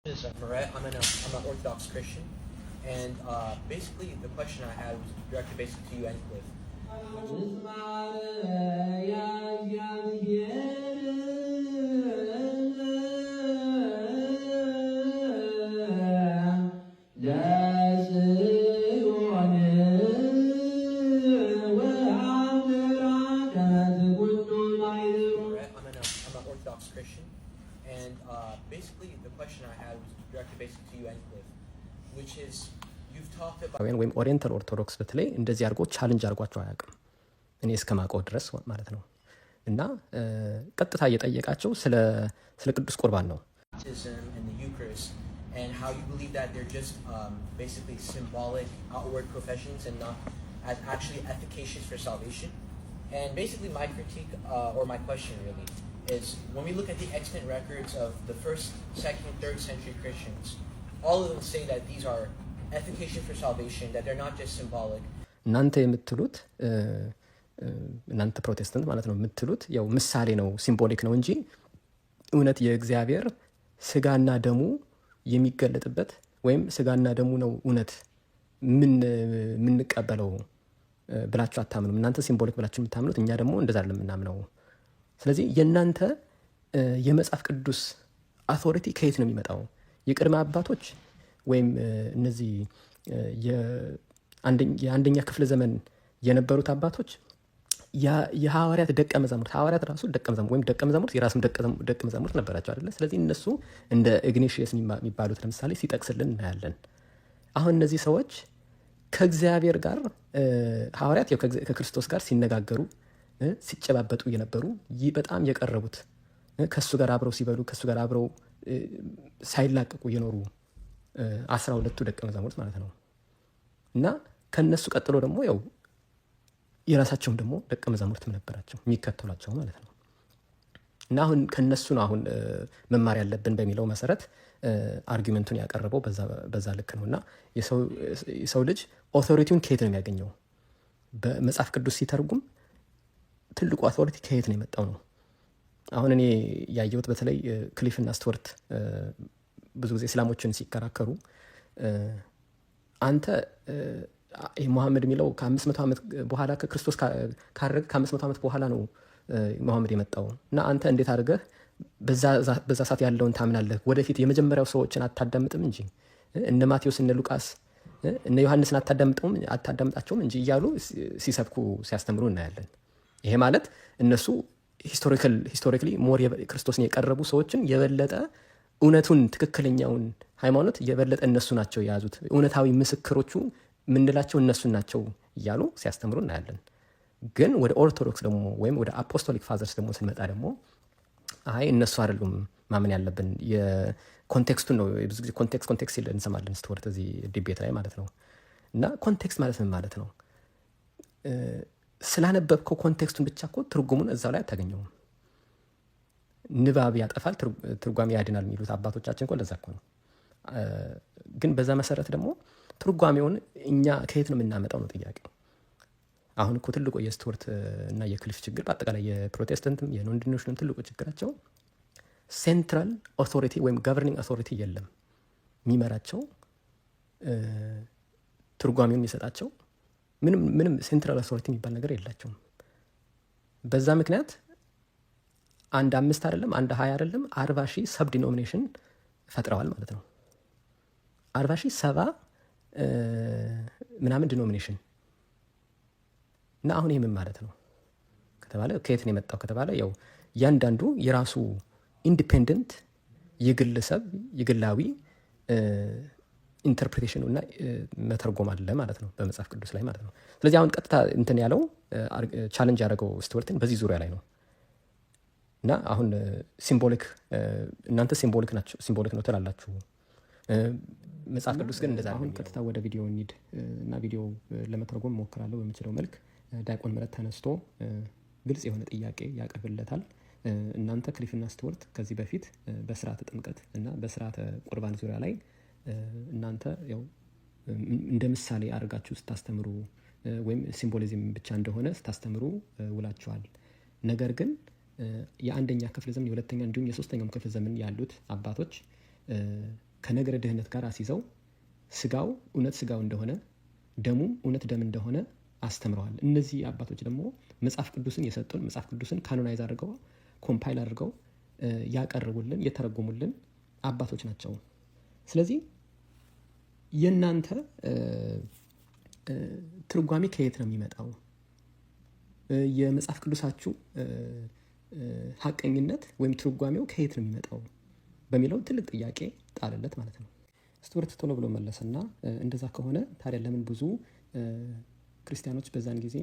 Is Brett. I'm an Orthodox Christian, and basically the question I had was directed basically to you and Cliff. I'm an Orthodox Christian, and basically the question I had was directed basically to you and Cliff, which is you've talked about ወይም ኦሪየንታል ኦርቶዶክስ በተለይ እንደዚህ አድርጎ ቻሌንጅ አድርጓቸው አያውቅም እኔ እስከማውቀው ድረስ ማለት ነው። እና ቀጥታ እየጠየቃቸው ስለ ቅዱስ ቁርባን ነው። and the Eucharist, and how you believe that they're just basically symbolic outward professions and not as actually efficacious for salvation. And basically my critique or my question really is, when we look at the extant records of the 1st, 2nd, 3rd century Christians, all of them say that these are efficacious for salvation, that they're not just symbolic. እናንተ የምትሉት እናንተ ፕሮቴስታንት ማለት ነው የምትሉት ያው ምሳሌ ነው፣ ሲምቦሊክ ነው እንጂ እውነት የእግዚአብሔር ስጋና ደሙ የሚገለጥበት ወይም ስጋና ደሙ ነው እውነት ምንቀበለው ብላችሁ አታምኑም። እናንተ ሲምቦሊክ ብላችሁ የምታምኑት፣ እኛ ደግሞ እንደዛ አይደለም የምናምነው። ስለዚህ የእናንተ የመጽሐፍ ቅዱስ አውቶሪቲ ከየት ነው የሚመጣው? የቅድመ አባቶች ወይም እነዚህ የአንደኛ ክፍለ ዘመን የነበሩት አባቶች የሐዋርያት ደቀ መዛሙርት፣ ሐዋርያት ራሱ ደቀ መዛሙርት ወይም ደቀ መዛሙርት የራስም ደቀ መዛሙርት ነበራቸው አይደለ? ስለዚህ እነሱ እንደ ኢግኔሽየስ የሚባሉት ለምሳሌ ሲጠቅስልን እናያለን። አሁን እነዚህ ሰዎች ከእግዚአብሔር ጋር ሐዋርያት ከክርስቶስ ጋር ሲነጋገሩ ሲጨባበጡ የነበሩ በጣም የቀረቡት ከሱ ጋር አብረው ሲበሉ ከሱ ጋር አብረው ሳይላቀቁ የኖሩ 12ቱ ደቀ መዛሙርት ማለት ነው። እና ከነሱ ቀጥሎ ደግሞ ያው የራሳቸውም ደግሞ ደቀ መዛሙርትም ነበራቸው የሚከተሏቸው ማለት ነው። እና አሁን ከነሱ ነው አሁን መማር ያለብን በሚለው መሰረት አርጊመንቱን ያቀረበው በዛ ልክ ነው። እና የሰው ልጅ ኦቶሪቲውን ከየት ነው የሚያገኘው? በመጽሐፍ ቅዱስ ሲተርጉም ትልቁ አውቶሪቲ ከየት ነው የመጣው ነው። አሁን እኔ ያየሁት በተለይ ክሊፍና ስቱወርት ብዙ ጊዜ እስላሞችን ሲከራከሩ አንተ ሙሐመድ የሚለው ከ500 ዓመት በኋላ ከክርስቶስ ካረገ ከ500 ዓመት በኋላ ነው ሙሐመድ የመጣው እና አንተ እንዴት አድርገህ በዛ ሰዓት ያለውን ታምናለህ? ወደፊት የመጀመሪያው ሰዎችን አታዳምጥም እንጂ እነ ማቴዎስ እነ ሉቃስ እነ ዮሐንስን አታዳምጣቸውም እንጂ እያሉ ሲሰብኩ ሲያስተምሩ እናያለን። ይሄ ማለት እነሱ ሂስቶሪካሊ ሞር ክርስቶስን የቀረቡ ሰዎችን የበለጠ እውነቱን ትክክለኛውን ሃይማኖት የበለጠ እነሱ ናቸው የያዙት፣ እውነታዊ ምስክሮቹ ምንላቸው እነሱ ናቸው እያሉ ሲያስተምሩ እናያለን። ግን ወደ ኦርቶዶክስ ደግሞ ወይም ወደ አፖስቶሊክ ፋዘርስ ደግሞ ስንመጣ ደግሞ አይ እነሱ አይደሉም ማመን ያለብን፣ የኮንቴክስቱን ነው። ብዙ ጊዜ ኮንቴክስት ሲል እንሰማለን ስቱወርት እዚህ ዲቤት ላይ ማለት ነው። እና ኮንቴክስት ማለት ምን ማለት ነው? ስላነበብከው ኮንቴክስቱን ብቻ እኮ ትርጉሙን እዛው ላይ አታገኘውም። ንባብ ያጠፋል ትርጓሜ ያድናል የሚሉት አባቶቻችን እኮ ለዛ እኮ ነው። ግን በዛ መሰረት ደግሞ ትርጓሜውን እኛ ከየት ነው የምናመጣው ነው ጥያቄ። አሁን እኮ ትልቁ የስቱወርት እና የክሊፍ ችግር በአጠቃላይ የፕሮቴስታንትም የኖን ዲኖሚኔሽንም ትልቁ ችግራቸው ሴንትራል ኦቶሪቲ ወይም ገቨርኒንግ ኦቶሪቲ የለም የሚመራቸው፣ ትርጓሜውን የሚሰጣቸው ምንም ሴንትራል ኦቶሪቲ የሚባል ነገር የላቸውም። በዛ ምክንያት አንድ 5 አይደለም አንድ 20 አይደለም 40,000 ሰብ ዲኖሚኔሽን ፈጥረዋል ማለት ነው። 40,000 70 ምናምን ዲኖሚኔሽን እና አሁን ይህ ምን ማለት ነው ከተባለ ከየት ነው የመጣው ከተባለ ያው ያንዳንዱ የራሱ ኢንዲፔንደንት የግላዊ ኢንተርፕሬቴሽኑ እና መተርጎም አለ ማለት ነው በመጽሐፍ ቅዱስ ላይ ማለት ነው። ስለዚህ አሁን ቀጥታ እንትን ያለው ቻሌንጅ ያደረገው ስቱወርትን በዚህ ዙሪያ ላይ ነው። እና አሁን እናንተ ሲምቦሊክ ነው ትላላችሁ፣ መጽሐፍ ቅዱስ ግን እንደዛ። አሁን ቀጥታ ወደ ቪዲዮ እንሂድ እና ቪዲዮ ለመተርጎም እሞክራለሁ በምችለው መልክ። ዲያቆን ምህረት ተነስቶ ግልጽ የሆነ ጥያቄ ያቀርብለታል። እናንተ ክሊፍና ስቱወርት ከዚህ በፊት በስርዓተ ጥምቀት እና በስርዓተ ቁርባን ዙሪያ ላይ እናንተ ያው እንደ ምሳሌ አድርጋችሁ ስታስተምሩ ወይም ሲምቦሊዝም ብቻ እንደሆነ ስታስተምሩ ውላችኋል። ነገር ግን የአንደኛ ክፍለ ዘመን የሁለተኛ እንዲሁም የሶስተኛው ክፍለ ዘመን ያሉት አባቶች ከነገረ ድህነት ጋር አስይዘው ስጋው እውነት ስጋው እንደሆነ ደሙም እውነት ደም እንደሆነ አስተምረዋል። እነዚህ አባቶች ደግሞ መጽሐፍ ቅዱስን የሰጡን መጽሐፍ ቅዱስን ካኖናይዝ አድርገው ኮምፓይል አድርገው ያቀርቡልን የተረጎሙልን አባቶች ናቸው። ስለዚህ የእናንተ ትርጓሜ ከየት ነው የሚመጣው? የመጽሐፍ ቅዱሳችሁ ሀቀኝነት ወይም ትርጓሜው ከየት ነው የሚመጣው በሚለው ትልቅ ጥያቄ ጣለለት ማለት ነው። ስቱወርት ቶሎ ብሎ መለሰና እንደዛ ከሆነ ታዲያ ለምን ብዙ ክርስቲያኖች በዛን ጊዜ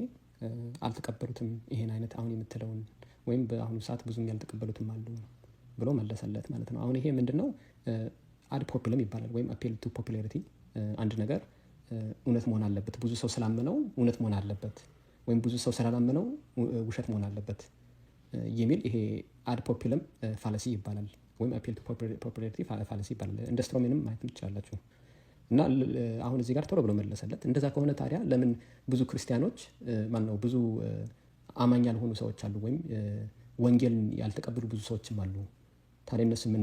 አልተቀበሉትም ይሄን አይነት አሁን የምትለውን ወይም በአሁኑ ሰዓት ብዙም ያልተቀበሉትም አሉ ብሎ መለሰለት ማለት ነው። አሁን ይሄ ምንድነው? አድ ፖፑለም ይባላል ወይም አፔል ቱ ፖፑላሪቲ። አንድ ነገር እውነት መሆን አለበት፣ ብዙ ሰው ስላመነው እውነት መሆን አለበት፣ ወይም ብዙ ሰው ስላላመነው ውሸት መሆን አለበት የሚል ይሄ አድ ፖፑለም ፋለሲ ይባላል ወይም አፔል ቱ ፖፑላሪቲ ፋለሲ ይባላል። እንደ ስትሮሜንም ማየት ትችላላችሁ። እና አሁን እዚህ ጋር ቶሎ ብሎ መለሰለት። እንደዛ ከሆነ ታዲያ ለምን ብዙ ክርስቲያኖች ማነው ብዙ አማኝ ያልሆኑ ሰዎች አሉ፣ ወይም ወንጌልን ያልተቀበሉ ብዙ ሰዎችም አሉ። ታዲያ እነሱ ምን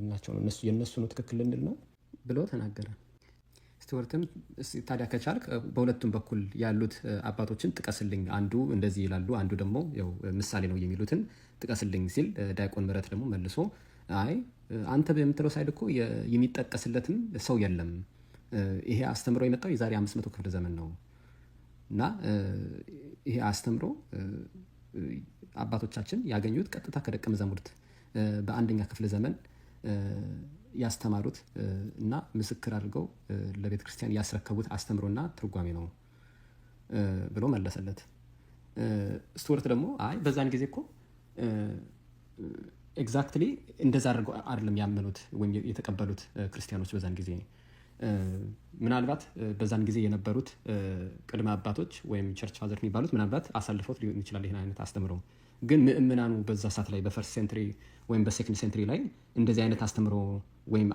ናቸው ነው? እነሱ የእነሱ ነው ትክክል ልንል ነው ብሎ ተናገረ። ስቱወርትም ታዲያ ከቻልክ በሁለቱም በኩል ያሉት አባቶችን ጥቀስልኝ፣ አንዱ እንደዚህ ይላሉ፣ አንዱ ደግሞ ያው ምሳሌ ነው የሚሉትን ጥቀስልኝ ሲል ዲያቆን ምህረት ደግሞ መልሶ አይ አንተ በምትለው ሳይድ እኮ የሚጠቀስለትም ሰው የለም፣ ይሄ አስተምሮ የመጣው የዛሬ 500 ክፍለ ዘመን ነው እና ይሄ አስተምሮ አባቶቻችን ያገኙት ቀጥታ ከደቀ መዛሙርት በአንደኛ ክፍለ ዘመን ያስተማሩት እና ምስክር አድርገው ለቤተ ክርስቲያን ያስረከቡት አስተምሮና ትርጓሜ ነው ብሎ መለሰለት። ስቱወርት ደግሞ አይ በዛን ጊዜ እኮ ኤግዛክትሊ እንደዛ አድርገው አይደለም ያመኑት ወይም የተቀበሉት ክርስቲያኖች በዛን ጊዜ ምናልባት በዛን ጊዜ የነበሩት ቅድመ አባቶች ወይም ቸርች ፋዘር የሚባሉት ምናልባት አሳልፈውት ሊሆን ይችላል ይህን አይነት አስተምሮ። ግን ምእምናኑ በዛ ሰዓት ላይ በፈርስት ሴንትሪ ወይም በሴኮንድ ሴንትሪ ላይ እንደዚህ አይነት አስተምሮ ወይም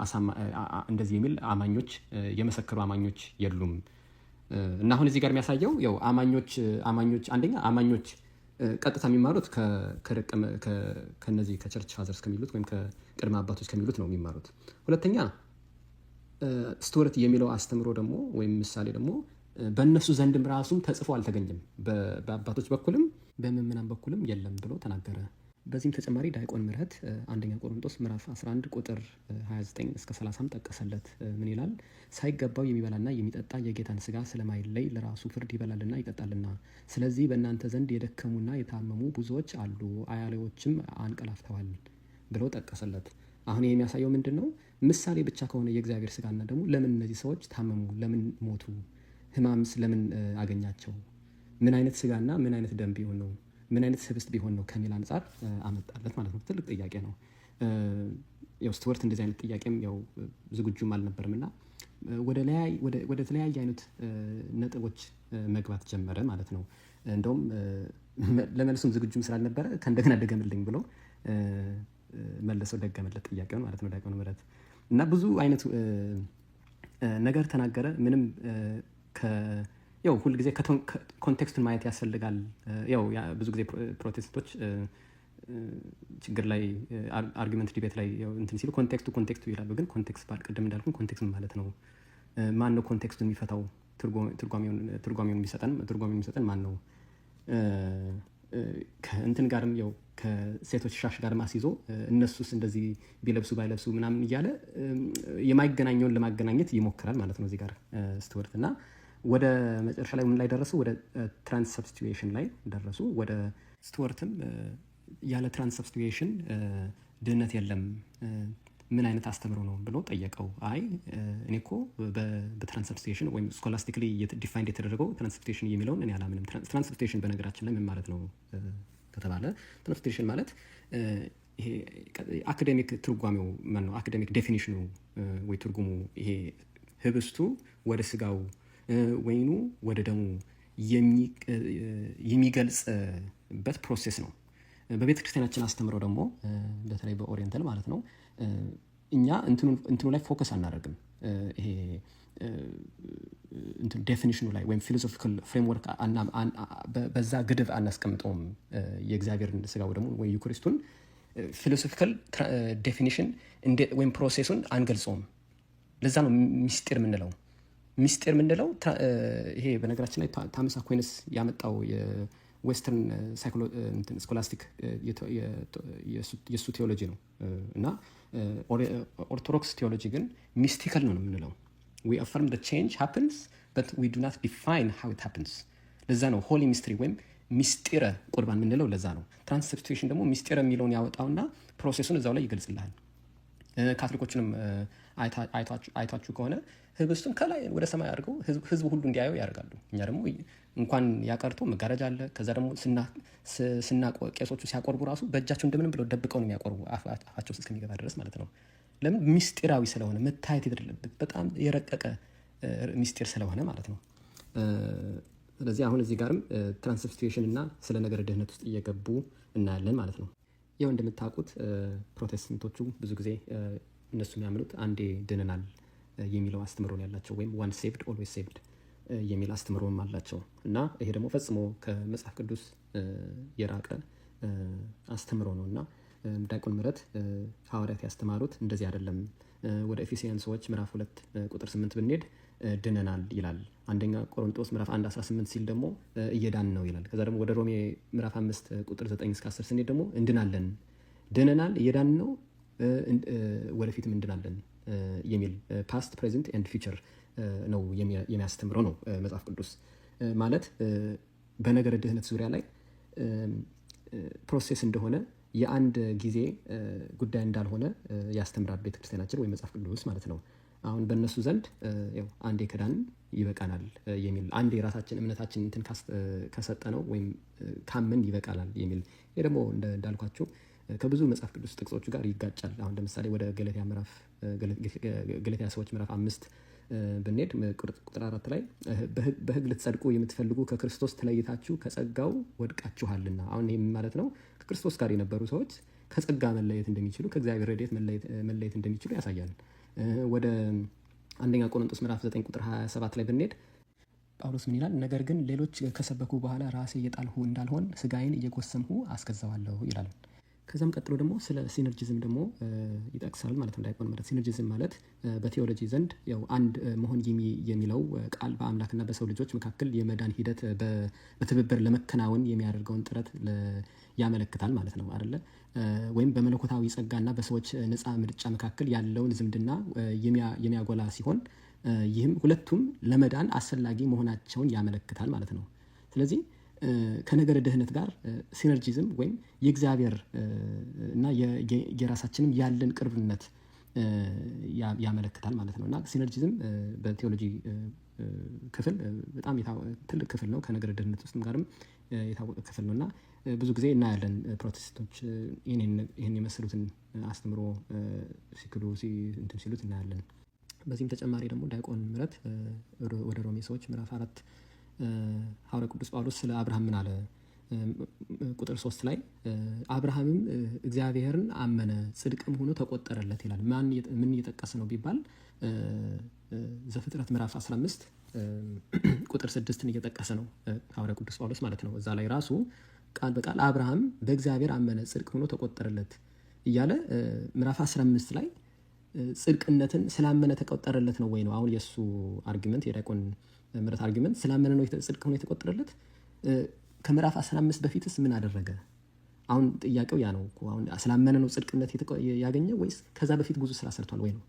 እንደዚህ የሚል አማኞች የመሰከሩ አማኞች የሉም። እና አሁን እዚህ ጋር የሚያሳየው ያው አማኞች አንደኛ አማኞች ቀጥታ የሚማሩት ከነዚህ ከቸርች ፋዘርስ ከሚሉት ወይም ከቅድመ አባቶች ከሚሉት ነው የሚማሩት። ሁለተኛ ስቱወርት የሚለው አስተምሮ ደግሞ ወይም ምሳሌ ደግሞ በእነሱ ዘንድም ራሱም ተጽፎ አልተገኘም፣ በአባቶች በኩልም በምእመናን በኩልም የለም ብሎ ተናገረ። በዚህም ተጨማሪ ዲያቆን ምህረት አንደኛ ቆሮንቶስ ምዕራፍ 11 ቁጥር 29 እስከ 30 ጠቀሰለት። ምን ይላል? ሳይገባው የሚበላና የሚጠጣ የጌታን ስጋ ስለማይለይ ለራሱ ፍርድ ይበላልና ይጠጣልና፣ ስለዚህ በእናንተ ዘንድ የደከሙና የታመሙ ብዙዎች አሉ፣ አያሌዎችም አንቀላፍተዋል ብሎ ጠቀሰለት። አሁን ይህ የሚያሳየው ምንድን ነው? ምሳሌ ብቻ ከሆነ የእግዚአብሔር ስጋና ደግሞ ለምን እነዚህ ሰዎች ታመሙ? ለምን ሞቱ? ህማምስ ለምን አገኛቸው? ምን አይነት ስጋና ምን አይነት ደም ቢሆን ነው? ምን አይነት ህብስት ቢሆን ነው ከሚል አንጻር አመጣለት ማለት ነው። ትልቅ ጥያቄ ነው። ያው ስቱወርት እንደዚህ አይነት ጥያቄም ያው ዝግጁም አልነበርም እና ወደ ተለያየ አይነት ነጥቦች መግባት ጀመረ ማለት ነው። እንደውም ለመልሱም ዝግጁም ስላልነበረ ከእንደገና ደገምልኝ ብሎ መልሰው ደገመለት ጥያቄውን ማለት ነው ዲያቆን ምህረት። እና ብዙ አይነት ነገር ተናገረ። ምንም ያው ሁል ጊዜ ኮንቴክስቱን ማየት ያስፈልጋል። ያው ብዙ ጊዜ ፕሮቴስታንቶች ችግር ላይ አርጊመንት ዲቤት ላይ እንትን ሲሉ ኮንቴክስቱ ይላሉ። ግን ኮንቴክስት ቅድም እንዳልኩ ኮንቴክስት ማለት ነው ማን ነው ኮንቴክስቱን የሚፈታው? ትርጓሜውን የሚሰጠን ማን ነው? ከእንትን ጋርም ያው ከሴቶች ሻሽ ጋር ማስይዞ እነሱስ እንደዚህ ቢለብሱ ባይለብሱ ምናምን እያለ የማይገናኘውን ለማገናኘት ይሞክራል ማለት ነው እዚህ ጋር ስቱወርት። እና ወደ መጨረሻ ላይ ምን ላይ ደረሱ? ወደ ትራንስሰብስቲዩሽን ላይ ደረሱ። ወደ ስቱወርትም ያለ ትራንስሰብስቲዩሽን ድህነት የለም ምን አይነት አስተምሮ ነው ብሎ ጠየቀው። አይ እኔ እኮ በትራንስሰብስቲዩሽን ወይም ስኮላስቲክሊ ዲፋይንድ የተደረገው ትራንስሰብስቲዩሽን የሚለውን እኔ አላምንም። ትራንስሰብስቲዩሽን በነገራችን ላይ ምን ማለት ነው ከተባለ ትራንስሰብስቲዩሽን ማለት ይሄ አካዴሚክ ትርጓሜው ማን ነው? አካዴሚክ ዴፊኒሽኑ ወይ ትርጉሙ ይሄ ህብስቱ ወደ ስጋው ወይኑ ወደ ደሙ የሚገልጽበት ፕሮሴስ ነው። በቤተ ክርስቲያናችን አስተምረው ደግሞ በተለይ በኦሪየንታል ማለት ነው እኛ እንትኑ ላይ ፎከስ አናደርግም። ይሄ ዴፊኒሽኑ ላይ ወይም ፊሎሶፊካል ፍሬምወርክ በዛ ግድብ አናስቀምጠውም። የእግዚአብሔርን ስጋው ደግሞ ወይ ዩክሪስቱን ፊሎሶፊካል ዴፊኒሽን ወይም ፕሮሴሱን አንገልጸውም። ለዛ ነው ሚስጢር የምንለው። ሚስጢር የምንለው ይሄ በነገራችን ላይ ታምስ አኩይነስ ያመጣው የዌስተርን ስኮላስቲክ የእሱ ቴዎሎጂ ነው እና ኦርቶዶክስ ቴዎሎጂ ግን ሚስቲካል ነው የምንለው። we affirm the change happens but we do not define how it happens። ለዛ ነው ሆሊ ሚስትሪ ወይም ሚስጢረ ቁርባን የምንለው ለዛ ነው። ትራንስብስቲቱሽን ደግሞ ሚስጢረ የሚለውን ያወጣውና ፕሮሴሱን እዛው ላይ ይገልጽልሃል። ካቶሊኮችንም አይታችሁ ከሆነ ህብስቱን ከላይ ወደ ሰማይ አድርገው ህዝቡ ሁሉ እንዲያየው ያደርጋሉ። እኛ ደግሞ እንኳን ያቀርቶ መጋረጃ አለ። ከዛ ደግሞ ቄሶቹ ሲያቆርቡ ራሱ በእጃቸው እንደምንም ብለው ደብቀው ነው የሚያቆርቡ አፋቸው እስከሚገባ ድረስ ማለት ነው። ለምን? ሚስጢራዊ ስለሆነ መታየት የሌለበት በጣም የረቀቀ ሚስጢር ስለሆነ ማለት ነው። ስለዚህ አሁን እዚህ ጋርም ትራንስብስቲቱሽን እና ስለ ነገረ ድህነት ውስጥ እየገቡ እናያለን ማለት ነው። ያው እንደምታውቁት ፕሮቴስታንቶቹ ብዙ ጊዜ እነሱ የሚያምኑት አንዴ ድነናል የሚለው አስተምሮ ነው ያላቸው፣ ወይም ዋን ሴቭድ ኦልዌይስ ሴቭድ የሚል አስተምሮም አላቸው እና ይሄ ደግሞ ፈጽሞ ከመጽሐፍ ቅዱስ የራቀ አስተምሮ ነው እና ዲያቆን ምህረት ሐዋርያት ያስተማሩት እንደዚህ አይደለም። ወደ ኤፌሶን ሰዎች ምዕራፍ 2 ቁጥር 8 ብንሄድ ድነናል ይላል። አንደኛ ቆሮንቶስ ምዕራፍ 1 18 ሲል ደግሞ እየዳን ነው ይላል። ከዛ ደግሞ ወደ ሮሜ ምዕራፍ 5 ቁጥር 9 እስከ 10 ስንሄድ ደግሞ እንድናለን፣ ድነናል፣ እየዳን ነው፣ ወደፊትም እንድናለን የሚል ፓስት ፕሬዘንት ኤንድ ፊቸር ነው የሚያስተምረው ነው መጽሐፍ ቅዱስ ማለት። በነገረ ድህነት ዙሪያ ላይ ፕሮሴስ እንደሆነ የአንድ ጊዜ ጉዳይ እንዳልሆነ ያስተምራል ቤተክርስቲያናችን ወይም መጽሐፍ ቅዱስ ማለት ነው። አሁን በእነሱ ዘንድ አንዴ ከዳን ይበቃናል የሚል፣ አንዴ የራሳችን እምነታችን እንትን ከሰጠ ነው ወይም ካምን ይበቃናል የሚል፣ ይሄ ደግሞ እንዳልኳቸው ከብዙ መጽሐፍ ቅዱስ ጥቅሶቹ ጋር ይጋጫል። አሁን ለምሳሌ ወደ ገላትያ ሰዎች ምዕራፍ 5 ብንሄድ ቁጥር 4 ላይ በሕግ ልትጸድቁ የምትፈልጉ ከክርስቶስ ተለይታችሁ ከጸጋው ወድቃችኋልና። አሁን ይህም ማለት ነው ከክርስቶስ ጋር የነበሩ ሰዎች ከጸጋ መለየት እንደሚችሉ፣ ከእግዚአብሔር ረድኤት መለየት እንደሚችሉ ያሳያል። ወደ አንደኛ ቆሮንቶስ ምዕራፍ 9 ቁጥር 27 ላይ ብንሄድ ጳውሎስ ምን ይላል? ነገር ግን ሌሎች ከሰበኩ በኋላ ራሴ እየጣልሁ እንዳልሆን ስጋዬን እየጎሰምሁ አስገዛዋለሁ ይላል። ከዛም ቀጥሎ ደግሞ ስለ ሲነርጂዝም ደግሞ ይጠቅሳል ማለት ነው ዲያቆን ምህረት። ሲነርጂዝም ማለት በቴዎሎጂ ዘንድ ያው አንድ መሆን የሚለው ቃል በአምላክና በሰው ልጆች መካከል የመዳን ሂደት በትብብር ለመከናወን የሚያደርገውን ጥረት ያመለክታል ማለት ነው አይደለ? ወይም በመለኮታዊ ጸጋና በሰዎች ነፃ ምርጫ መካከል ያለውን ዝምድና የሚያጎላ ሲሆን ይህም ሁለቱም ለመዳን አስፈላጊ መሆናቸውን ያመለክታል ማለት ነው። ስለዚህ ከነገረ ድህነት ጋር ሲነርጂዝም ወይም የእግዚአብሔር እና የራሳችንም ያለን ቅርብነት ያመለክታል ማለት ነው እና ሲነርጂዝም በቴዎሎጂ ክፍል በጣም ትልቅ ክፍል ነው። ከነገረ ድህነት ውስጥም ጋርም የታወቀ ክፍል ነው እና ብዙ ጊዜ እናያለን ፕሮቴስታንቶች ይህን የመሰሉትን አስተምሮ ሲክዱ እንትን ሲሉት እናያለን። በዚህም ተጨማሪ ደግሞ ዲያቆን ምህረት ወደ ሮሜ ሰዎች ምዕራፍ 4 ሐዋርያ ቅዱስ ጳውሎስ ስለ አብርሃም ምን አለ? ቁጥር 3 ላይ አብርሃምም እግዚአብሔርን አመነ ጽድቅም ሆኖ ተቆጠረለት ይላል። ምን እየጠቀሰ ነው ቢባል ዘፍጥረት ምዕራፍ 15 ቁጥር 6ን እየጠቀሰ ነው ሐዋርያ ቅዱስ ጳውሎስ ማለት ነው። እዛ ላይ ራሱ ቃል በቃል አብርሃም በእግዚአብሔር አመነ ጽድቅ ሆኖ ተቆጠረለት እያለ ምዕራፍ 15 ላይ ጽድቅነትን ስላመነ ተቆጠረለት ነው ወይ ነው አሁን የእሱ አርጊመንት፣ የዲያቆን ምህረት አርጊመንት። ስላመነ ነው ጽድቅ ሆኖ የተቆጠረለት። ከምዕራፍ 15 በፊትስ ምን አደረገ? አሁን ጥያቄው ያ ነው እኮ። አሁን ስላመነ ነው ጽድቅነት ያገኘ ወይስ ከዛ በፊት ብዙ ስራ ሰርቷል ወይ ነው?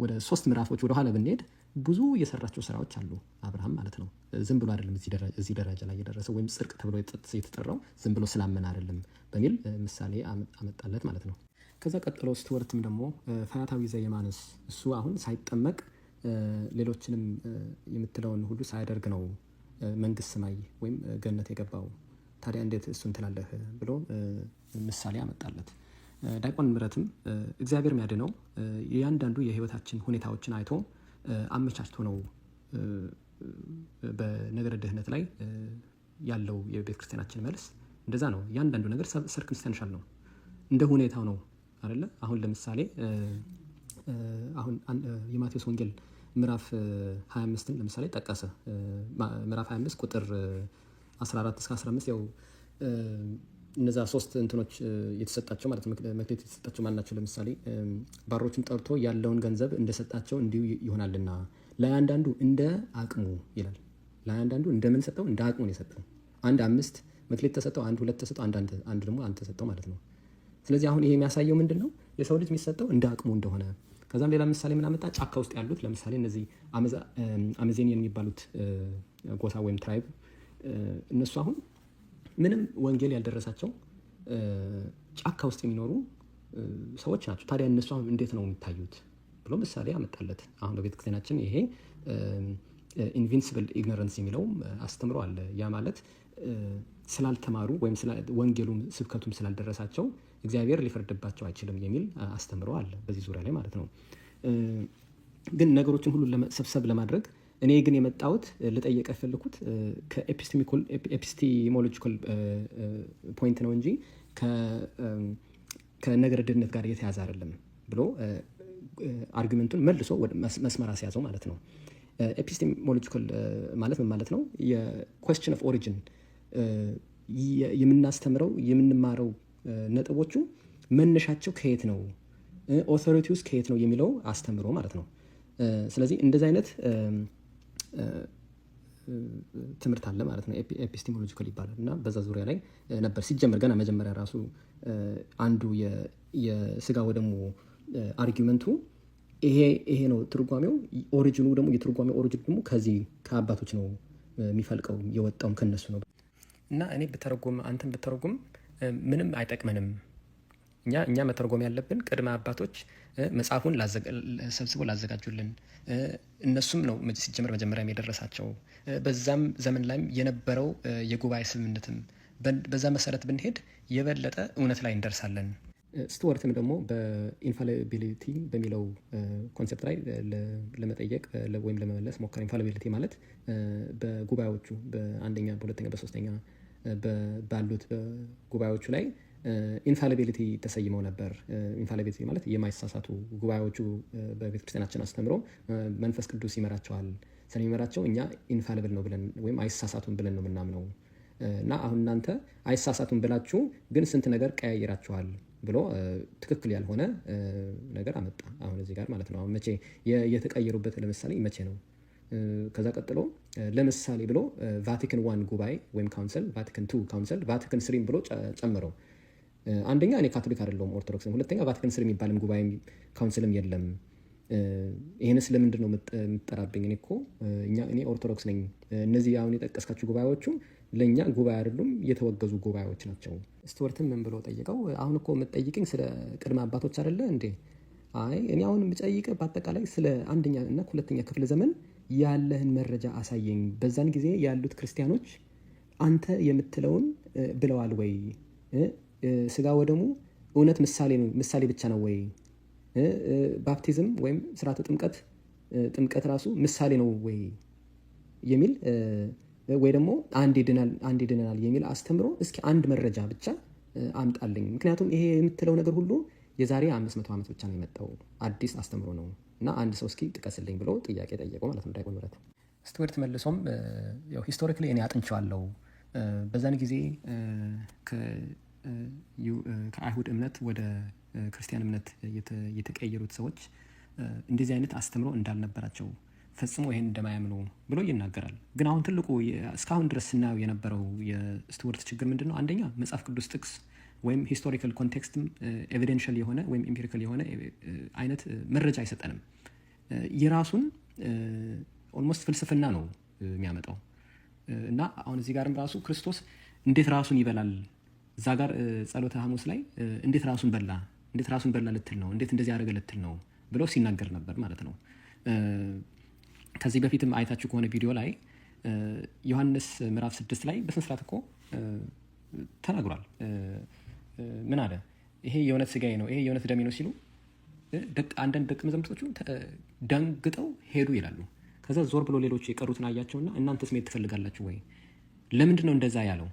ወደ 3 ምዕራፎች ወደ ኋላ ብንሄድ ብዙ የሰራቸው ስራዎች አሉ አብርሃም ማለት ነው። ዝም ብሎ አይደለም እዚህ ደረጃ ላይ የደረሰው ወይም ጽድቅ ተብሎ የተጠራው ዝም ብሎ ስላመነ አይደለም በሚል ምሳሌ አመጣለት ማለት ነው። ከዛ ቀጥሎ ስትወርትም ደግሞ ፈያታዊ ዘየማንስ እሱ አሁን ሳይጠመቅ ሌሎችንም የምትለውን ሁሉ ሳያደርግ ነው መንግስት ሰማይ ወይም ገነት የገባው። ታዲያ እንዴት እሱን ትላለህ ብሎ ምሳሌ አመጣለት። ዲያቆን ምህረትም እግዚአብሔር የሚያድነው የእያንዳንዱ የህይወታችን ሁኔታዎችን አይቶ አመቻችቶ ነው። በነገረ ድህነት ላይ ያለው የቤተ ክርስቲያናችን መልስ እንደዛ ነው። እያንዳንዱ ነገር ሰርከምስታንሻል ነው፣ እንደ ሁኔታው ነው አይደለ? አሁን ለምሳሌ አሁን የማቴዎስ ወንጌል ምዕራፍ 25ን ለምሳሌ ጠቀሰ። ምዕራፍ 25 ቁጥር 14 እስከ 15 ያው እነዛ ሶስት እንትኖች የተሰጣቸው ማለት ነው መክሊት የተሰጣቸው ማን ናቸው? ለምሳሌ ባሮችን ጠርቶ ያለውን ገንዘብ እንደሰጣቸው እንዲሁ ይሆናልና ለአንዳንዱ እንደ አቅሙ ይላል። ለአንዳንዱ እንደምን ሰጠው? እንደ አቅሙ ነው የሰጠው። አንድ 5 መክሊት ተሰጠው፣ አንድ 2 ተሰጠው፣ አንድ ደግሞ 1 ተሰጠው ማለት ነው። ስለዚህ አሁን ይሄ የሚያሳየው ምንድን ነው? የሰው ልጅ የሚሰጠው እንደ አቅሙ እንደሆነ። ከዛም ሌላ ምሳሌ ምን አመጣ? ጫካ ውስጥ ያሉት ለምሳሌ እነዚህ አሜዚኒየን የሚባሉት ጎሳ ወይም ትራይብ እነሱ አሁን ምንም ወንጌል ያልደረሳቸው ጫካ ውስጥ የሚኖሩ ሰዎች ናቸው። ታዲያ እነሱ አሁን እንዴት ነው የሚታዩት ብሎ ምሳሌ አመጣለት። አሁን በቤተ ክርስቲያናችን ይሄ ኢንቪንሲብል ኢግኖረንስ የሚለው አስተምሮ አለ። ያ ማለት ስላልተማሩ ወይም ወንጌሉም ስብከቱም ስላልደረሳቸው እግዚአብሔር ሊፈርድባቸው አይችልም የሚል አስተምሮ አለ በዚህ ዙሪያ ላይ ማለት ነው። ግን ነገሮችን ሁሉ ሰብሰብ ለማድረግ እኔ ግን የመጣሁት ልጠየቅ የፈለኩት ከኤፒስቲሞሎጂካል ፖይንት ነው እንጂ ከነገረ ድህነት ጋር የተያዘ አይደለም ብሎ አርጊመንቱን መልሶ መስመር አስያዘው ማለት ነው። ኤፒስቲሞሎጂካል ማለት ምን ማለት ነው? የኩዌስችን ኦፍ ኦሪጂን የምናስተምረው የምንማረው ነጥቦቹ መነሻቸው ከየት ነው፣ ኦቶሪቲውስ ከየት ነው የሚለው አስተምሮ ማለት ነው። ስለዚህ እንደዚህ አይነት ትምህርት አለ ማለት ነው። ኤፒስቲሞሎጂካል ይባላል እና በዛ ዙሪያ ላይ ነበር ሲጀመር ገና መጀመሪያ ራሱ አንዱ የስጋ ወደሙ አርጊመንቱ ይሄ ነው ትርጓሜው። ኦሪጂኑ ደግሞ የትርጓሜው ኦሪጂን ደግሞ ከዚህ ከአባቶች ነው የሚፈልቀው፣ የወጣውም ከነሱ ነው እና እኔ ብተረጉም አንተን ብተረጉም ምንም አይጠቅመንም። እኛ መተርጎም ያለብን ቅድመ አባቶች መጽሐፉን ሰብስቦ ላዘጋጁልን እነሱም ነው ሲጀመር መጀመሪያም የደረሳቸው። በዛም ዘመን ላይም የነበረው የጉባኤ ስምምነትም በዛ መሰረት ብንሄድ የበለጠ እውነት ላይ እንደርሳለን። ስቱዋርትም ደግሞ በኢንፋሊቢሊቲ በሚለው ኮንሴፕት ላይ ለመጠየቅ ወይም ለመመለስ ሞከረ። ኢንፋሊቢሊቲ ማለት በጉባኤዎቹ በአንደኛ፣ በሁለተኛ፣ በሶስተኛ ባሉት ጉባኤዎቹ ላይ ኢንፋሊቢሊቲ ተሰይመው ነበር። ኢንፋሊቢሊቲ ማለት የማይሳሳቱ ጉባኤዎቹ በቤተክርስቲያናችን አስተምሮ መንፈስ ቅዱስ ይመራቸዋል። ስለሚመራቸው እኛ ኢንፋሊብል ነው ብለን ወይም አይሳሳቱም ብለን ነው የምናምነው እና አሁን እናንተ አይሳሳቱም ብላችሁ ግን ስንት ነገር ቀያይራችኋል ብሎ ትክክል ያልሆነ ነገር አመጣ አሁን እዚህ ጋር ማለት ነው። አሁን መቼ የተቀየሩበት ለምሳሌ መቼ ነው? ከዛ ቀጥሎ ለምሳሌ ብሎ ቫቲካን 1 ጉባኤ ወይም ካውንስል፣ ቫቲካን 2 ካውንስል፣ ቫቲካን 3 ብሎ ጨምረው። አንደኛ እኔ ካቶሊክ አይደለሁም ኦርቶዶክስ ነኝ። ሁለተኛ ቫቲካን 3 የሚባልም ጉባኤ ካውንስልም የለም። ይሄንስ ለምንድን ነው የምትጠራብኝ? እኔ ኦርቶዶክስ ነኝ። እነዚህ አሁን የጠቀስካቸው ጉባኤዎቹ ለእኛ ጉባኤ አይደሉም፣ የተወገዙ ጉባኤዎች ናቸው። ስቱዋርትም ምን ብሎ ጠይቀው፣ አሁን እኮ የምትጠይቅኝ ስለ ቅድመ አባቶች አይደለ እንዴ? አይ እኔ አሁን የምጠይቅ በአጠቃላይ ስለ አንደኛ እና ሁለተኛ ክፍለ ዘመን ያለህን መረጃ አሳየኝ። በዛን ጊዜ ያሉት ክርስቲያኖች አንተ የምትለውን ብለዋል ወይ? ስጋ ወደሙ እውነት ምሳሌ ብቻ ነው ወይ? ባፕቲዝም ወይም ስርዓተ ጥምቀት ራሱ ምሳሌ ነው ወይ የሚል ወይ ደግሞ አንድ ይድናል የሚል አስተምሮ እስኪ አንድ መረጃ ብቻ አምጣልኝ። ምክንያቱም ይሄ የምትለው ነገር ሁሉ የዛሬ 500 ዓመት ብቻ ነው የመጣው አዲስ አስተምሮ ነው እና አንድ ሰው እስኪ ጥቀስልኝ ብሎ ጥያቄ ጠየቀው ማለት ነው ዲያቆን ምረት። ስቱዋርት መልሶም ያው ሂስቶሪካሊ እኔ አጥንቼዋለሁ። በዛን ጊዜ ከአይሁድ እምነት ወደ ክርስቲያን እምነት የተቀየሩት ሰዎች እንደዚህ አይነት አስተምሮ እንዳልነበራቸው ፈጽሞ ይሄን እንደማያምኑ ብሎ ይናገራል። ግን አሁን ትልቁ እስካሁን ድረስ ስናየው የነበረው የስቱዋርት ችግር ምንድን ነው? አንደኛ መጽሐፍ ቅዱስ ጥቅስ ወይም ሂስቶሪካል ኮንቴክስትም ኤቪደንሻል የሆነ ወይም ኢምፒሪካል የሆነ አይነት መረጃ አይሰጠንም። የራሱን ኦልሞስት ፍልስፍና ነው የሚያመጣው እና አሁን እዚህ ጋርም ራሱ ክርስቶስ እንዴት ራሱን ይበላል? እዛ ጋር ጸሎተ ሐሙስ ላይ እንዴት ራሱን በላ ልትል ነው? እንዴት እንደዚህ ያደረገ ልትል ነው ብለው ሲናገር ነበር ማለት ነው። ከዚህ በፊትም አይታችሁ ከሆነ ቪዲዮ ላይ ዮሐንስ ምዕራፍ 6 ላይ በስነስርዓት እኮ ተናግሯል። ምን አለ? ይሄ የእውነት ስጋዬ ነው፣ ይሄ የእውነት ደሜ ነው ሲሉ አንዳንድ ደቀ መዛሙርቶቹ ደንግጠው ሄዱ ይላሉ። ከዛ ዞር ብሎ ሌሎች የቀሩትን አያቸውና እናንተስ መሄድ ትፈልጋላችሁ ወይ? ለምንድን ነው እንደዛ ያለው?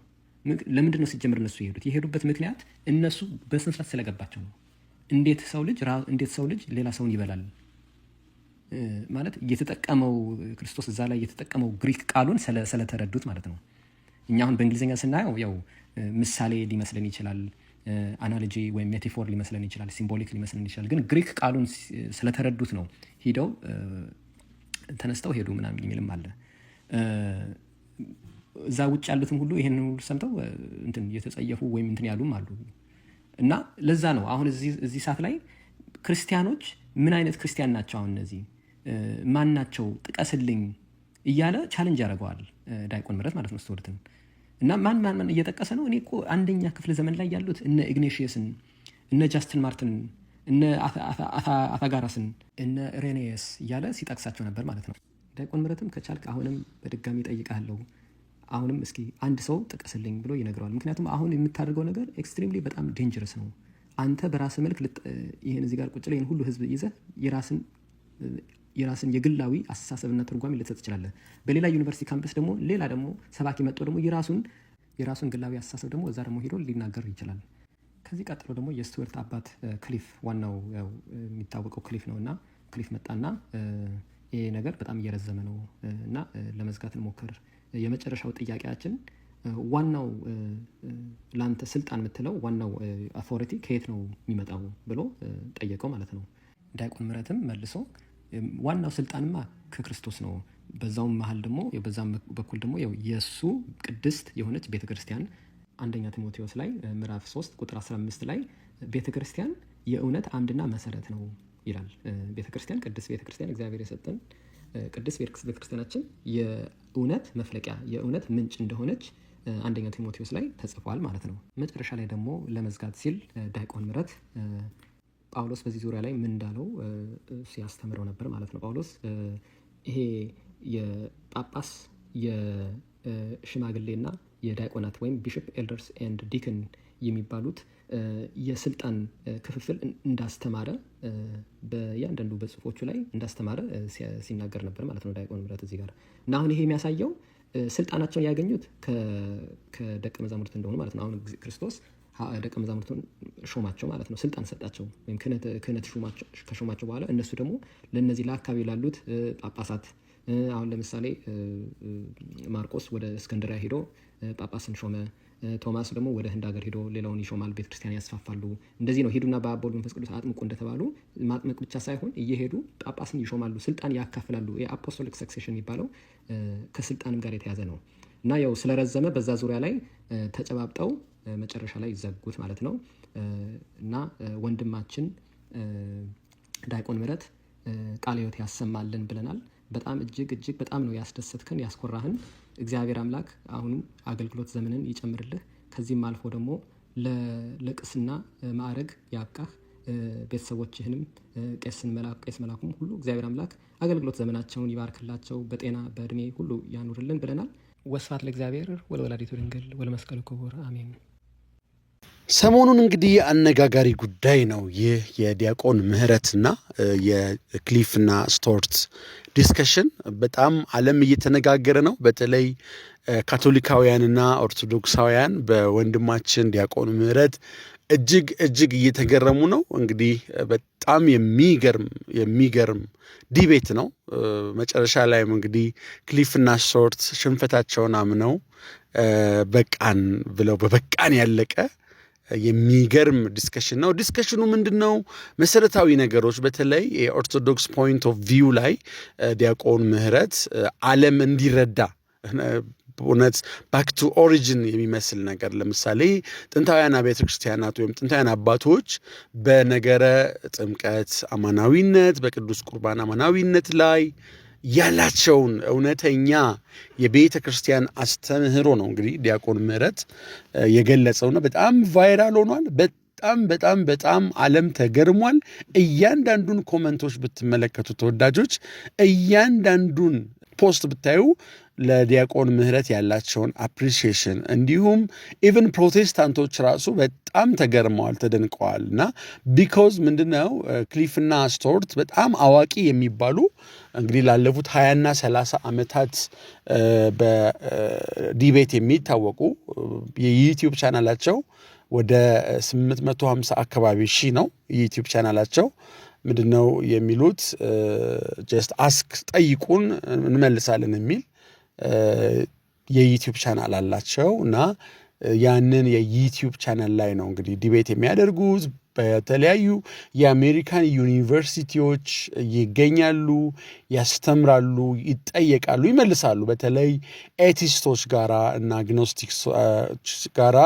ለምንድን ነው ሲጀምር እነሱ የሄዱበት ምክንያት እነሱ በስነስርዓት ስለገባቸው ነው። እንዴት ሰው ልጅ ሌላ ሰውን ይበላል ማለት እየተጠቀመው ክርስቶስ እዛ ላይ የተጠቀመው ግሪክ ቃሉን ስለተረዱት ማለት ነው። እኛ አሁን በእንግሊዝኛ ስናየው ያው ምሳሌ ሊመስለን ይችላል፣ አናሎጂ ወይም ሜታፎር ሊመስለን ይችላል፣ ሲምቦሊክ ሊመስለን ይችላል። ግን ግሪክ ቃሉን ስለተረዱት ነው ሄደው ተነስተው ሄዱ ምናምን የሚልም አለ። እዛ ውጭ ያሉትም ሁሉ ይሄን ሁሉ ሰምተው እንትን እየተጸየፉ ወይም እንትን ያሉም አሉ። እና ለዛ ነው አሁን እዚህ ሰዓት ላይ ክርስቲያኖች ምን አይነት ክርስቲያን ናቸው፣ አሁን እነዚህ ማን ናቸው ጥቀስልኝ እያለ ቻሌንጅ ያደርገዋል ዲያቆን ምህረት ማለት ነው ስቶርትን። እና ማን እየጠቀሰ ነው? እኔ እኮ አንደኛ ክፍለ ዘመን ላይ ያሉት እነ ኢግኔሽየስን፣ እነ ጃስትን ማርትን፣ እነ አታጋራስን፣ እነ ኢሬኔየስ እያለ ሲጠቅሳቸው ነበር ማለት ነው። ዲያቆን ምህረትም ከቻልክ አሁንም በድጋሚ ጠይቃለሁ፣ አሁንም እስኪ አንድ ሰው ጥቀስልኝ ብሎ ይነግረዋል። ምክንያቱም አሁን የምታደርገው ነገር ኤክስትሪምሊ በጣም ዴንጀረስ ነው። አንተ በራስ መልክ ይሄን እዚህ ጋር ቁጭ ላይ ይሄን ሁሉ ህዝብ ይዘህ የራስን የግላዊ አስተሳሰብና ትርጓሜ ልትሰጥ ትችላለህ። በሌላ ዩኒቨርሲቲ ካምፕስ ደግሞ ሌላ ደግሞ ሰባኪ መጥቶ ደግሞ የራሱን ግላዊ አስተሳሰብ ደግሞ እዛ ደግሞ ሄዶ ሊናገር ይችላል። ከዚህ ቀጥሎ ደግሞ የስቱዋርት አባት ክሊፍ፣ ዋናው ያው የሚታወቀው ክሊፍ ነውና ክሊፍ መጣና ይሄ ነገር በጣም እየረዘመ ነው እና ለመዝጋት እንሞክር፣ የመጨረሻው ጥያቄያችን ዋናው ላንተ ስልጣን የምትለው ዋናው አውቶሪቲ ከየት ነው የሚመጣው ብሎ ጠየቀው ማለት ነው። ዲያቆን ምህረትም መልሶ ዋናው ስልጣንማ ከክርስቶስ ነው፣ በዛውም መሀል ደግሞ በዛም በኩል ደግሞ የሱ ቅድስት የሆነች ቤተክርስቲያን አንደኛ ቲሞቴዎስ ላይ ምዕራፍ 3 ቁጥር 15 ላይ ቤተክርስቲያን የእውነት አምድና መሰረት ነው ይላል። ቤተክርስቲያን ቅድስት ቤተክርስቲያን እግዚአብሔር የሰጠን ቅድስት ቤተክርስቲያናችን የእውነት መፍለቂያ የእውነት ምንጭ እንደሆነች አንደኛ ቲሞቴዎስ ላይ ተጽፏል ማለት ነው። መጨረሻ ላይ ደግሞ ለመዝጋት ሲል ዲያቆን ምህረት ጳውሎስ በዚህ ዙሪያ ላይ ምን እንዳለው ሲያስተምረው ነበር ማለት ነው። ጳውሎስ ይሄ የጳጳስ የሽማግሌና የዲያቆናት ወይም ቢሾፕ ኤልደርስ ኤንድ ዲክን የሚባሉት የስልጣን ክፍፍል እንዳስተማረ በእያንዳንዱ በጽሁፎቹ ላይ እንዳስተማረ ሲናገር ነበር ማለት ነው ዲያቆን ምህረት እዚህ ጋር። እና አሁን ይሄ የሚያሳየው ስልጣናቸውን ያገኙት ከደቀ መዛሙርት እንደሆኑ ማለት ነው። አሁን ክርስቶስ ደቀ መዛሙርቱን ሾማቸው ማለት ነው፣ ስልጣን ሰጣቸው ወይም ክህነት ከሾማቸው በኋላ እነሱ ደግሞ ለነዚህ ለአካባቢ ላሉት ጳጳሳት አሁን ለምሳሌ ማርቆስ ወደ እስክንድርያ ሄዶ ጳጳስን ሾመ። ቶማስ ደግሞ ወደ ህንድ ሀገር ሄዶ ሌላውን ይሾማል፣ ቤተክርስቲያን ያስፋፋሉ። እንደዚህ ነው ሂዱና በአብ በወልድ በመንፈስ ቅዱስ አጥምቁ እንደተባሉ ማጥመቅ ብቻ ሳይሆን እየሄዱ ጳጳስን ይሾማሉ፣ ስልጣን ያካፍላሉ። የአፖስቶሊክ ሰክሴሽን የሚባለው ከስልጣንም ጋር የተያዘ ነው። እና ያው ስለረዘመ በዛ ዙሪያ ላይ ተጨባብጠው መጨረሻ ላይ ይዘጉት ማለት ነው። እና ወንድማችን ዲያቆን ምህረት ቃለ ሕይወት ያሰማልን ብለናል። በጣም እጅግ በጣም ነው ያስደሰትከን ያስኮራህን። እግዚአብሔር አምላክ አሁንም አገልግሎት ዘመንን ይጨምርልህ። ከዚህም አልፎ ደግሞ ለቅስና ማዕረግ ያብቃህ። ቤተሰቦችህንም ቄስ መላኩም ሁሉ እግዚአብሔር አምላክ አገልግሎት ዘመናቸውን ይባርክላቸው፣ በጤና በእድሜ ሁሉ ያኑርልን ብለናል። ወስብሐት ለእግዚአብሔር ወለወላዲቱ ድንግል ወለመስቀሉ ክቡር አሜን። ሰሞኑን እንግዲህ አነጋጋሪ ጉዳይ ነው ይህ የዲያቆን ምህረትና የክሊፍና ስቱዋርት ዲስከሽን። በጣም ዓለም እየተነጋገረ ነው። በተለይ ካቶሊካውያንና ኦርቶዶክሳውያን በወንድማችን ዲያቆን ምህረት እጅግ እየተገረሙ ነው። እንግዲህ በጣም የሚገርም ዲቤት ነው። መጨረሻ ላይም እንግዲህ ክሊፍና ስቱዋርት ሽንፈታቸውን አምነው በቃን ብለው በበቃን ያለቀ የሚገርም ዲስከሽን ነው። ዲስከሽኑ ምንድን ነው? መሰረታዊ ነገሮች በተለይ የኦርቶዶክስ ፖይንት ኦፍ ቪው ላይ ዲያቆን ምህረት ዓለም እንዲረዳ እውነት ባክ ቱ ኦሪጂን የሚመስል ነገር፣ ለምሳሌ ጥንታውያን አብያተ ክርስቲያናት ወይም ጥንታውያን አባቶች በነገረ ጥምቀት አማናዊነት፣ በቅዱስ ቁርባን አማናዊነት ላይ ያላቸውን እውነተኛ የቤተ ክርስቲያን አስተምህሮ ነው እንግዲህ ዲያቆን ምህረት የገለጸውና በጣም ቫይራል ሆኗል። በጣም ዓለም ተገርሟል። እያንዳንዱን ኮመንቶች ብትመለከቱ ተወዳጆች፣ እያንዳንዱን ፖስት ብታዩ ለዲያቆን ምህረት ያላቸውን አፕሪሺዬሽን እንዲሁም ኢቨን ፕሮቴስታንቶች ራሱ በጣም ተገርመዋል፣ ተደንቀዋል። እና ቢኮዝ ምንድነው ክሊፍና ስቱዋርት በጣም አዋቂ የሚባሉ እንግዲህ ላለፉት 20ና 30 ዓመታት በዲቤት የሚታወቁ የዩቲዩብ ቻናላቸው ወደ 850 አካባቢ ሺህ ነው የዩቲዩብ ቻናላቸው። ምንድነው የሚሉት? ጀስት አስክ ጠይቁን እንመልሳለን የሚል የዩቲዩብ ቻናል አላቸው። እና ያንን የዩቲዩብ ቻናል ላይ ነው እንግዲህ ዲቤት የሚያደርጉት። በተለያዩ የአሜሪካን ዩኒቨርሲቲዎች ይገኛሉ፣ ያስተምራሉ፣ ይጠየቃሉ፣ ይመልሳሉ። በተለይ ኤቲስቶች ጋራ እና አግኖስቲክስ ጋራ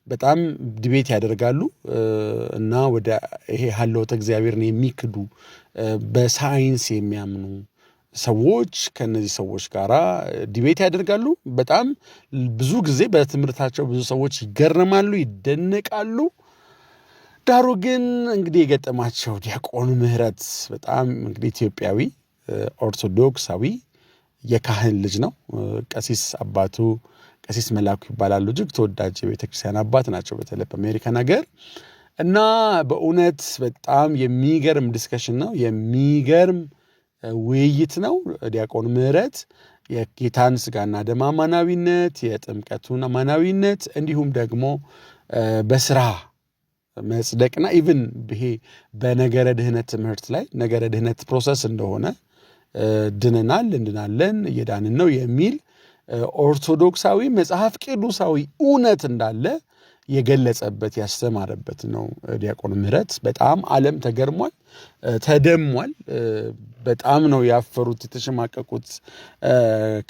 በጣም ዲቤት ያደርጋሉ እና ወደ ይሄ ሀልዎተ እግዚአብሔርን የሚክዱ በሳይንስ የሚያምኑ ሰዎች ከነዚህ ሰዎች ጋራ ዲቤት ያደርጋሉ። በጣም ብዙ ጊዜ በትምህርታቸው ብዙ ሰዎች ይገረማሉ፣ ይደነቃሉ። ዳሩ ግን እንግዲህ የገጠማቸው ዲያቆን ምህረት በጣም እንግዲህ ኢትዮጵያዊ ኦርቶዶክሳዊ የካህን ልጅ ነው። ቀሲስ አባቱ ቀሲስ መላኩ ይባላሉ። እጅግ ተወዳጅ የቤተክርስቲያን አባት ናቸው፣ በተለይ በአሜሪካን ሀገር እና በእውነት በጣም የሚገርም ዲስከሽን ነው፣ የሚገርም ውይይት ነው። ዲያቆን ምህረት የጌታን ስጋና ደም አማናዊነት፣ የጥምቀቱን አማናዊነት እንዲሁም ደግሞ በስራ መጽደቅና ኢቭን ይሄ በነገረ ድህነት ትምህርት ላይ ነገረ ድህነት ፕሮሰስ እንደሆነ ድነናል፣ እንድናለን፣ እየዳንን ነው የሚል ኦርቶዶክሳዊ መጽሐፍ ቅዱሳዊ እውነት እንዳለ የገለጸበት ያስተማረበት ነው። ዲያቆን ምህረት በጣም ዓለም ተገርሟል፣ ተደሟል። በጣም ነው ያፈሩት፣ የተሸማቀቁት።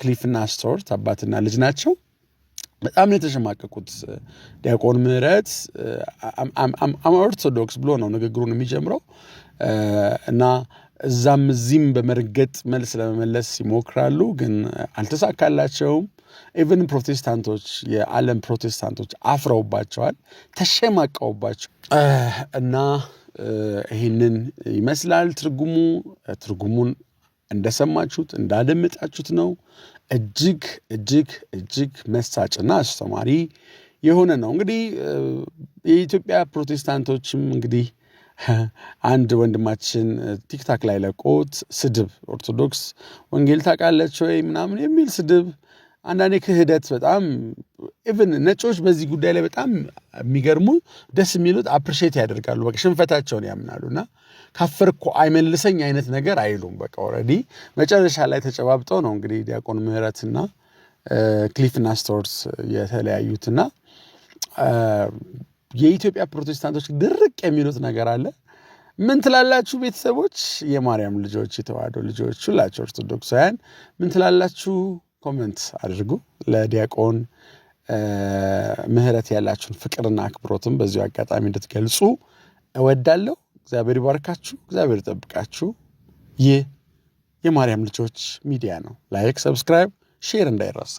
ክሊፍና ስቱዋርት አባትና ልጅ ናቸው። በጣም ነው የተሸማቀቁት። ዲያቆን ምህረት ኦርቶዶክስ ብሎ ነው ንግግሩን የሚጀምረው እና እዛም እዚህም በመርገጥ መልስ ለመመለስ ይሞክራሉ፣ ግን አልተሳካላቸውም። ኢቨን ፕሮቴስታንቶች፣ የዓለም ፕሮቴስታንቶች አፍረውባቸዋል፣ ተሸማቀውባቸው እና ይህንን ይመስላል ትርጉሙ። ትርጉሙን እንደሰማችሁት እንዳደመጣችሁት ነው። እጅግ እጅግ እጅግ መሳጭና አስተማሪ የሆነ ነው። እንግዲህ የኢትዮጵያ ፕሮቴስታንቶችም እንግዲህ አንድ ወንድማችን ቲክታክ ላይ ለቆት ስድብ ኦርቶዶክስ ወንጌል ታውቃለች ወይ ምናምን የሚል ስድብ፣ አንዳንዴ ክህደት፣ በጣም ኢቭን ነጮች በዚህ ጉዳይ ላይ በጣም የሚገርሙ ደስ የሚሉት አፕሪሼት ያደርጋሉ። በቃ ሽንፈታቸውን ያምናሉና ካፈርኩ አይመልሰኝ አይነት ነገር አይሉም። በቃ ኦልሬዲ መጨረሻ ላይ ተጨባብጠው ነው እንግዲህ ዲያቆን ምህረትና ክሊፍና ስቱዋርት የተለያዩትና የኢትዮጵያ ፕሮቴስታንቶች ድርቅ የሚሉት ነገር አለ። ምን ትላላችሁ ቤተሰቦች? የማርያም ልጆች፣ የተዋህዶ ልጆች ሁላችሁ ኦርቶዶክሳውያን ምን ትላላችሁ? ኮሜንት አድርጉ። ለዲያቆን ምህረት ያላችሁን ፍቅርና አክብሮትም በዚሁ አጋጣሚ እንድትገልጹ እወዳለሁ። እግዚአብሔር ይባርካችሁ፣ እግዚአብሔር ይጠብቃችሁ። ይህ የማርያም ልጆች ሚዲያ ነው። ላይክ፣ ሰብስክራይብ፣ ሼር እንዳይረሳ።